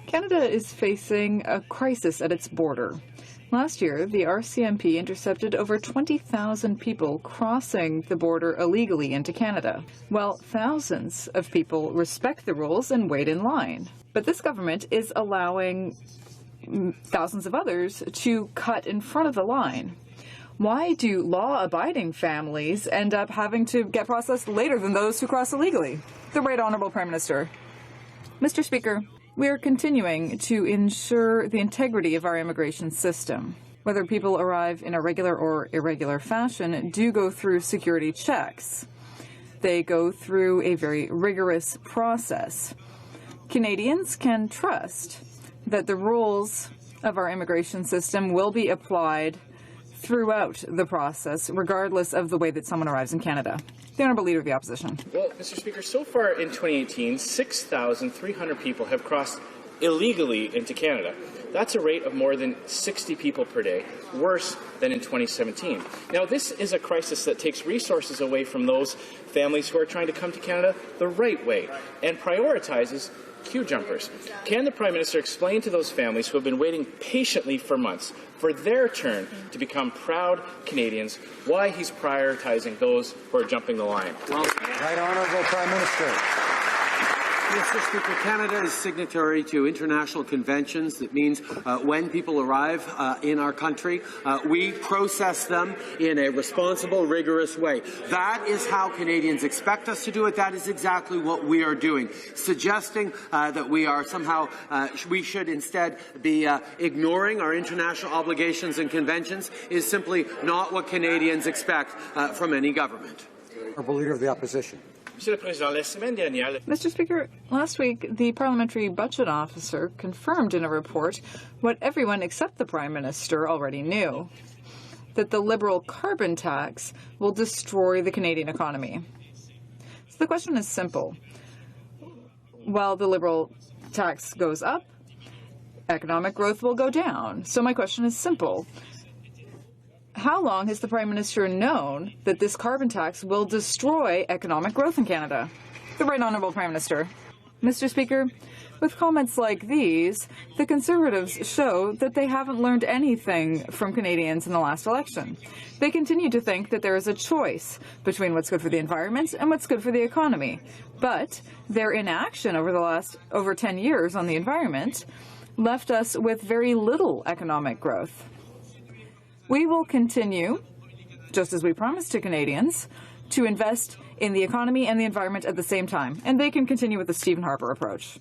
Canada is facing a crisis at its border. Last year, the RCMP intercepted over 20,000 people crossing the border illegally into Canada, while thousands of people respect the rules and wait in line. But this government is allowing thousands of others to cut in front of the line. Why do law-abiding families end up having to get processed later than those who cross illegally? The Right Honourable Prime Minister. Mr. Speaker, we are continuing to ensure the integrity of our immigration system. Whether people arrive in a regular or irregular fashion do go through security checks. They go through a very rigorous process. Canadians can trust that the rules of our immigration system will be applied throughout the process, regardless of the way that someone arrives in Canada. The Honourable Leader of the Opposition. Well, Mr. Speaker, so far in 2018, 6,300 people have crossed illegally into Canada. That's a rate of more than 60 people per day, worse than in 2017. Now, this is a crisis that takes resources away from those families who are trying to come to Canada the right way and prioritizes queue jumpers. Can the Prime Minister explain to those families who have been waiting patiently for months for their turn to become proud Canadians why he's prioritizing those who are jumping the line? Right Honourable Prime Minister. Mr. Speaker, Canada is signatory to international conventions. That means when people arrive in our country, we process them in a responsible, rigorous way. That is how Canadians expect us to do it. That is exactly what we are doing. Suggesting that we are somehow, we should instead be ignoring our international obligations and conventions is simply not what Canadians expect from any government. Honourable Leader of the Opposition. Mr. Speaker, last week, the Parliamentary Budget Officer confirmed in a report what everyone except the Prime Minister already knew, that the Liberal carbon tax will destroy the Canadian economy. So the question is simple. While the Liberal tax goes up, economic growth will go down. So my question is simple. How long has the Prime Minister known that this carbon tax will destroy economic growth in Canada? The Right Honourable Prime Minister. Mr. Speaker, with comments like these, the Conservatives show that they haven't learned anything from Canadians in the last election. They continue to think that there is a choice between what's good for the environment and what's good for the economy. But their inaction over the last over 10 years on the environment left us with very little economic growth. We will continue, just as we promised to Canadians, to invest in the economy and the environment at the same time, and they can continue with the Stephen Harper approach.